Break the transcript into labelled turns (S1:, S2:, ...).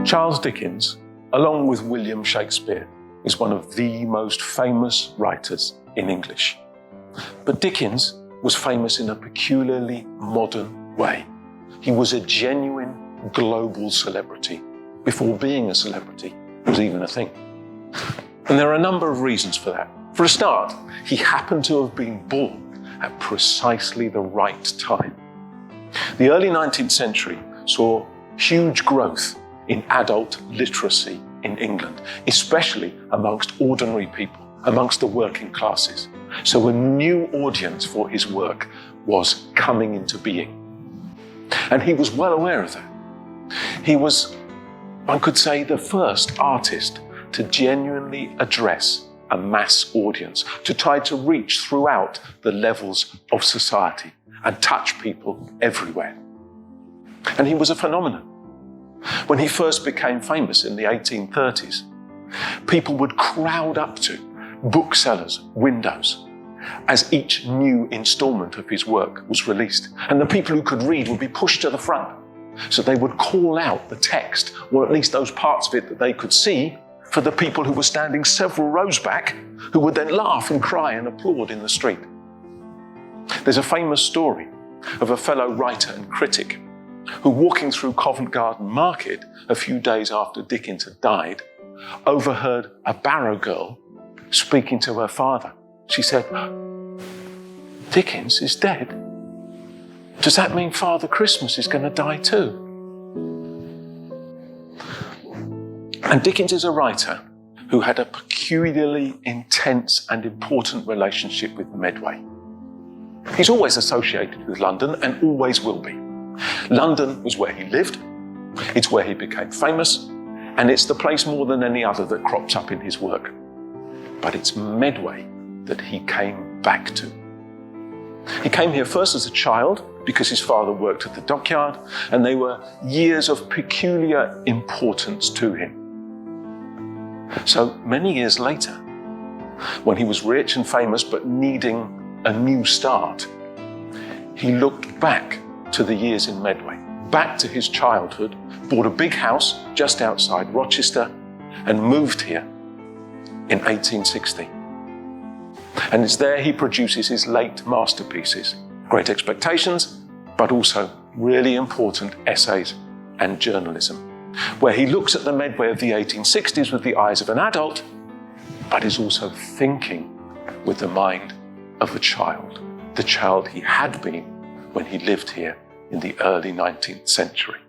S1: Charles Dickens, along with William Shakespeare, is one of the most famous writers in English. But Dickens was famous in a peculiarly modern way. He was a genuine global celebrity before being a celebrity was even a thing. And there are a number of reasons for that. For a start, he happened to have been born at precisely the right time. The early 19th century saw huge growth in adult literacy in England, especially amongst ordinary people, amongst the working classes. So a new audience for his work was coming into being. And he was well aware of that. He was, one could say, the first artist to genuinely address a mass audience, to try to reach throughout the levels of society and touch people everywhere. And he was a phenomenon. When he first became famous in the 1830s, people would crowd up to booksellers' windows as each new installment of his work was released. And the people who could read would be pushed to the front. So they would call out the text, or at least those parts of it that they could see, for the people who were standing several rows back, who would then laugh and cry and applaud in the street. There's a famous story of a fellow writer and critic who, walking through Covent Garden Market a few days after Dickens had died, overheard a barrow girl speaking to her father. She said, "Dickens is dead. Does that mean Father Christmas is going to die too?" And Dickens is a writer who had a peculiarly intense and important relationship with Medway. He's always associated with London and always will be. London was where he lived, it's where he became famous, and it's the place more than any other that crops up in his work. But it's Medway that he came back to. He came here first as a child because his father worked at the dockyard, and they were years of peculiar importance to him. So many years later, when he was rich and famous but needing a new start, he looked back to the years in Medway, back to his childhood, bought a big house just outside Rochester, and moved here in 1860. And it's there he produces his late masterpieces, Great Expectations, but also really important essays and journalism, where he looks at the Medway of the 1860s with the eyes of an adult, but is also thinking with the mind of a child, the child he had been when he lived here in the early 19th century.